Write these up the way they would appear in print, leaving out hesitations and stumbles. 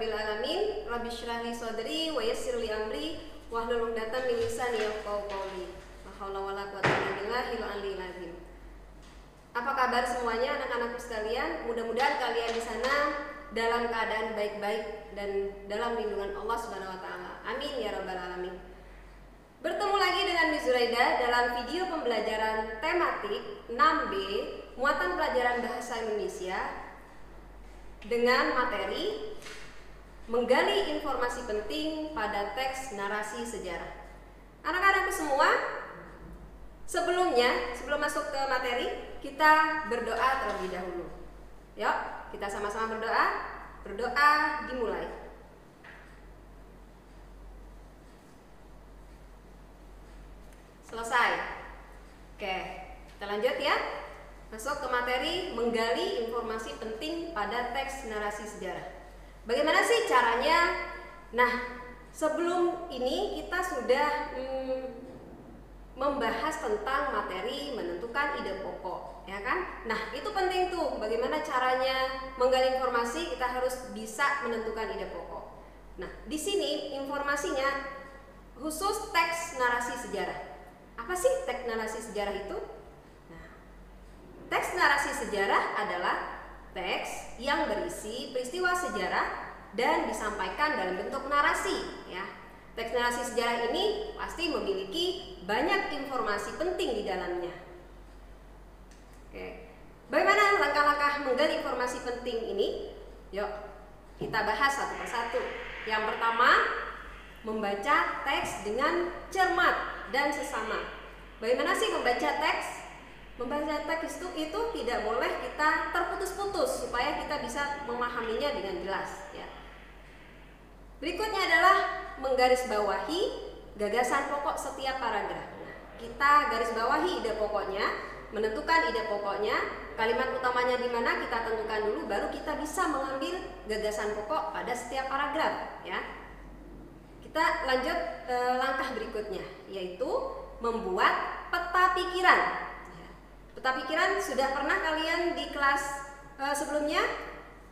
rabbil alamin. Rabbi shrah li sadri wa yassir li amri wahlul 'uqdatam min lisani yafqahu qawli. La haula wala quwwata illa billahil aliyyil azim. Apa kabar semuanya anak-anakku sekalian? Mudah-mudahan kalian di sana dalam keadaan baik-baik dan dalam lindungan Allah Subhanahu wa taala. Amin ya rabbal alamin. Bertemu lagi dengan Miss Zuraida dalam video pembelajaran tematik 6B muatan pelajaran bahasa Indonesia dengan materi menggali informasi penting pada teks narasi sejarah. Anak-anakku semua, sebelum masuk ke materi, kita berdoa terlebih dahulu. Yuk, kita sama-sama berdoa. Berdoa dimulai. Selesai. Oke, kita lanjut ya. Masuk ke materi menggali informasi penting pada teks narasi sejarah. Bagaimana sih caranya? Nah, sebelum ini kita sudah membahas tentang materi menentukan ide pokok, ya kan? Nah, itu penting tuh. Bagaimana caranya menggali informasi? Kita harus bisa menentukan ide pokok. Nah, di sini informasinya khusus teks narasi sejarah. Apa sih teks narasi sejarah itu? Teks narasi sejarah adalah teks yang berisi peristiwa sejarah dan disampaikan dalam bentuk narasi, ya. Teks narasi sejarah ini pasti memiliki banyak informasi penting di dalamnya. Oke. Bagaimana langkah-langkah menggali informasi penting ini? Yuk, kita bahas satu persatu. Yang pertama, membaca teks dengan cermat dan sesama. Bagaimana sih membaca teks? Membaca teks itu tidak boleh kita terputus-putus supaya kita bisa memahaminya dengan jelas, ya. Berikutnya adalah menggarisbawahi gagasan pokok setiap paragraf. Nah, kita garis bawahi ide pokoknya, menentukan ide pokoknya, kalimat utamanya di mana kita tentukan dulu, baru kita bisa mengambil gagasan pokok pada setiap paragraf, ya. Kita lanjut langkah berikutnya, yaitu membuat peta pikiran. Peta pikiran sudah pernah kalian di kelas sebelumnya?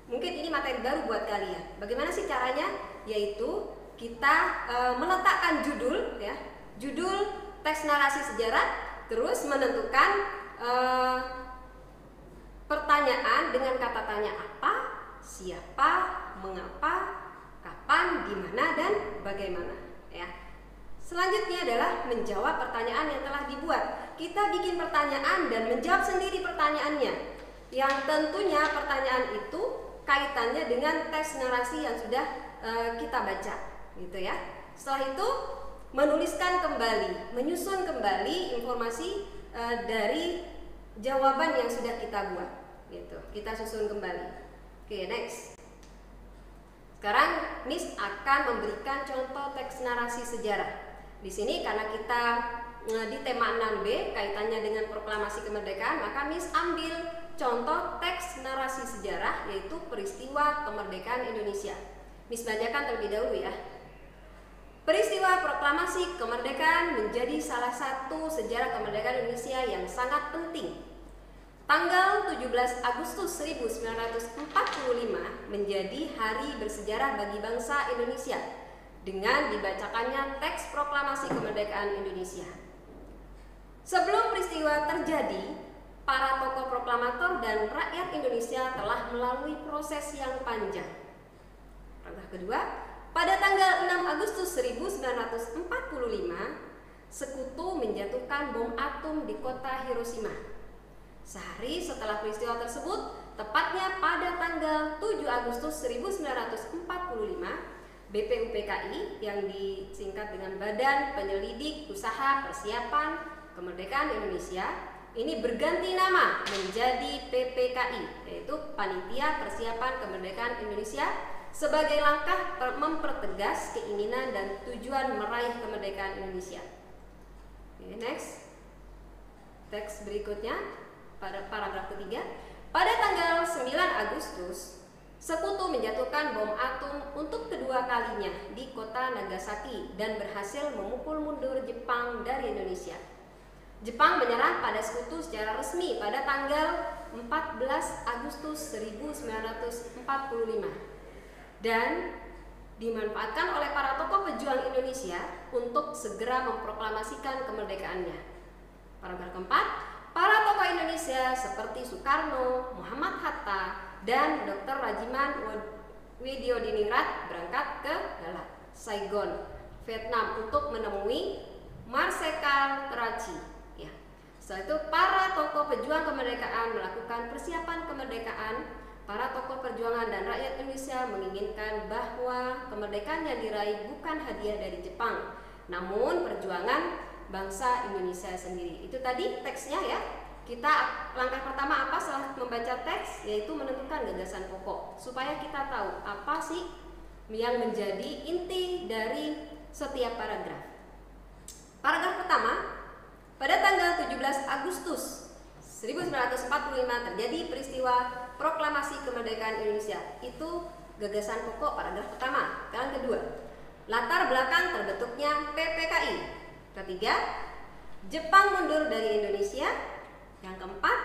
Mungkin ini materi baru buat kalian. Bagaimana sih caranya? Yaitu kita meletakkan judul, ya, judul teks narasi sejarah, terus menentukan pertanyaan dengan kata tanya apa, siapa, mengapa, kapan, di mana, dan bagaimana, ya. Selanjutnya adalah menjawab pertanyaan yang telah dibuat. Kita bikin pertanyaan dan menjawab sendiri pertanyaannya. Yang tentunya pertanyaan itu kaitannya dengan teks narasi yang sudah kita baca, gitu ya. Setelah itu menuliskan kembali, menyusun kembali informasi dari jawaban yang sudah kita buat, gitu. Kita susun kembali. Oke, next. Sekarang Miss akan memberikan contoh teks narasi sejarah. Di sini karena kita di tema 6B kaitannya dengan proklamasi kemerdekaan, maka Miss ambil contoh teks narasi sejarah yaitu peristiwa kemerdekaan Indonesia. Miss bacakan terlebih dahulu ya. Peristiwa proklamasi kemerdekaan menjadi salah satu sejarah kemerdekaan Indonesia yang sangat penting. Tanggal 17 Agustus 1945 menjadi hari bersejarah bagi bangsa Indonesia dengan dibacakannya teks proklamasi kemerdekaan Indonesia. Sebelum peristiwa terjadi, para tokoh proklamator dan rakyat Indonesia telah melalui proses yang panjang. Langkah kedua, pada tanggal 6 Agustus 1945, Sekutu menjatuhkan bom atom di kota Hiroshima. Sehari setelah peristiwa tersebut, tepatnya pada tanggal 7 Agustus 1945, BPUPKI yang disingkat dengan Badan Penyelidik Usaha Persiapan Kemerdekaan Indonesia ini berganti nama menjadi PPKI, yaitu Panitia Persiapan Kemerdekaan Indonesia, sebagai langkah mempertegas keinginan dan tujuan meraih kemerdekaan Indonesia. Oke, next. Teks berikutnya pada paragraf ketiga. Pada tanggal 9 Agustus, Sekutu menjatuhkan bom atom untuk kedua kalinya di kota Nagasaki dan berhasil memukul mundur Jepang dari Indonesia. Jepang menyerah pada Sekutu secara resmi pada tanggal 14 Agustus 1945 dan dimanfaatkan oleh para tokoh pejuang Indonesia untuk segera memproklamasikan kemerdekaannya. Paragraf keempat, para tokoh Indonesia seperti Soekarno, Muhammad Hatta, dan Dr. Rajiman Widyodiningrat berangkat ke Saigon, Vietnam untuk menemui Marsekal Karachi. Ya. Setelah itu para tokoh pejuang kemerdekaan melakukan persiapan kemerdekaan. Para tokoh perjuangan dan rakyat Indonesia menginginkan bahwa kemerdekaan yang diraih bukan hadiah dari Jepang, namun perjuangan bangsa Indonesia sendiri. Itu tadi teksnya ya. Kita langkah pertama apa setelah membaca teks, yaitu menentukan gagasan pokok supaya kita tahu apa sih yang menjadi inti dari setiap paragraf. Paragraf pertama, pada tanggal 17 Agustus 1945 terjadi peristiwa proklamasi kemerdekaan Indonesia. Itu gagasan pokok paragraf pertama. Yang kedua, latar belakang terbentuknya PPKI. Ketiga, Jepang mundur dari Indonesia. Yang keempat,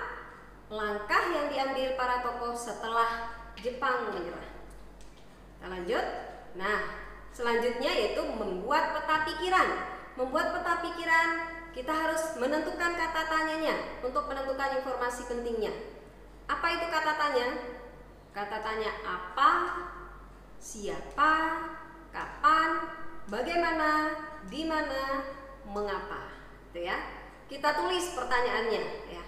langkah yang diambil para tokoh setelah Jepang menyerah. Kita lanjut. Nah, selanjutnya yaitu membuat peta pikiran. Membuat peta pikiran, kita harus menentukan kata tanyanya untuk menentukan informasi pentingnya. Apa itu kata tanya? Kata tanya apa, siapa, kapan, bagaimana, di mana, mengapa. Itu ya. Kita tulis pertanyaannya ya.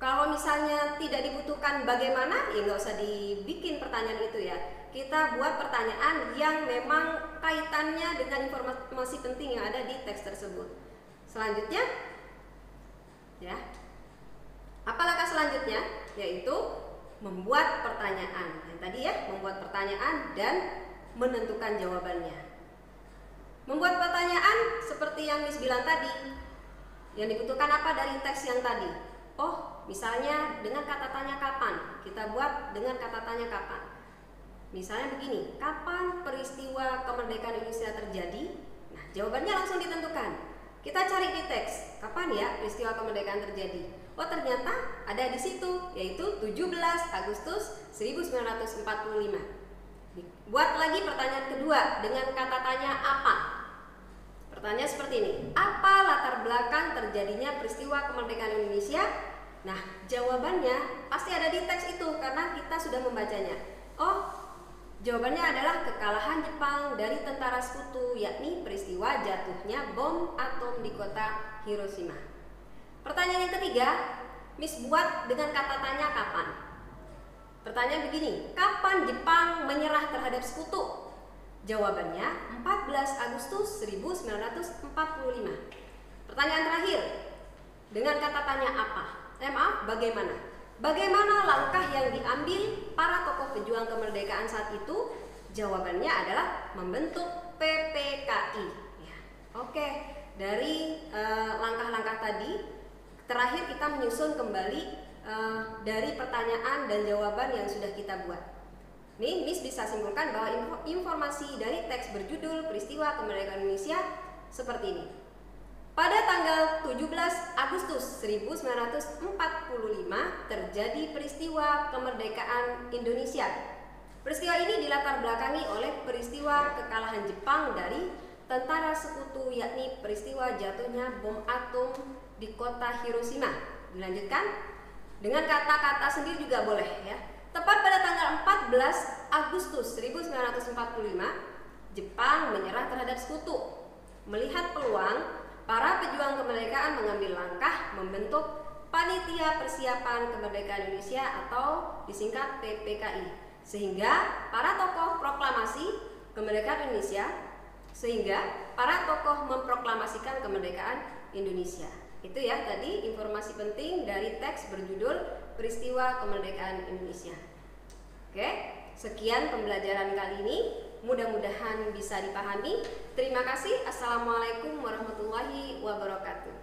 Kalau misalnya tidak dibutuhkan bagaimana, ya nggak usah dibikin pertanyaan itu ya. Kita buat pertanyaan yang memang kaitannya dengan informasi penting yang ada di teks tersebut. Selanjutnya, ya, apa langkah selanjutnya? Yaitu membuat pertanyaan. Yang tadi ya, membuat pertanyaan dan menentukan jawabannya. Membuat pertanyaan seperti yang Miss bilang tadi. Yang dibutuhkan apa dari teks yang tadi? Oh, misalnya dengan kata tanya kapan. Kita buat dengan kata tanya kapan. Misalnya begini, kapan peristiwa kemerdekaan Indonesia terjadi? Nah, jawabannya langsung ditentukan. Kita cari di teks, kapan ya peristiwa kemerdekaan terjadi? Oh, ternyata ada di situ, yaitu 17 Agustus 1945. Buat lagi pertanyaan kedua dengan kata tanya apa? Pertanyaan seperti ini, apa latar belakang terjadinya peristiwa kemerdekaan Indonesia? Nah, jawabannya pasti ada di teks itu karena kita sudah membacanya. Oh, jawabannya adalah kekalahan Jepang dari tentara sekutu, yakni peristiwa jatuhnya bom atom di kota Hiroshima. Pertanyaan yang ketiga, Miss buat dengan kata tanya kapan. Pertanyaan begini, kapan Jepang menyerah terhadap sekutu? Jawabannya 14 Agustus 1945. Pertanyaan terakhir, dengan kata tanya apa? Bagaimana? Bagaimana langkah yang diambil para tokoh pejuang kemerdekaan saat itu? Jawabannya adalah membentuk PPKI. Ya. Oke, dari langkah-langkah tadi, terakhir kita menyusun kembali dari pertanyaan dan jawaban yang sudah kita buat. Nih, Miss bisa simpulkan bahwa informasi dari teks berjudul Peristiwa Kemerdekaan Indonesia seperti ini. Pada tanggal 17 Agustus 1945 terjadi peristiwa kemerdekaan Indonesia. Peristiwa ini dilatar belakangi oleh peristiwa kekalahan Jepang dari tentara sekutu, yakni peristiwa jatuhnya bom atom di kota Hiroshima. Dilanjutkan dengan kata-kata sendiri juga boleh ya. Tepat pada tanggal 14 Agustus 1945, Jepang menyerah terhadap sekutu. Melihat peluang, para pejuang kemerdekaan mengambil langkah membentuk Panitia Persiapan Kemerdekaan Indonesia atau disingkat PPKI. Sehingga para tokoh proklamasi kemerdekaan Indonesia, memproklamasikan kemerdekaan Indonesia. Itu ya tadi informasi penting dari teks berjudul Peristiwa Kemerdekaan Indonesia. Oke, sekian pembelajaran kali ini. Mudah-mudahan bisa dipahami. Terima kasih. Assalamualaikum warahmatullahi wabarakatuh.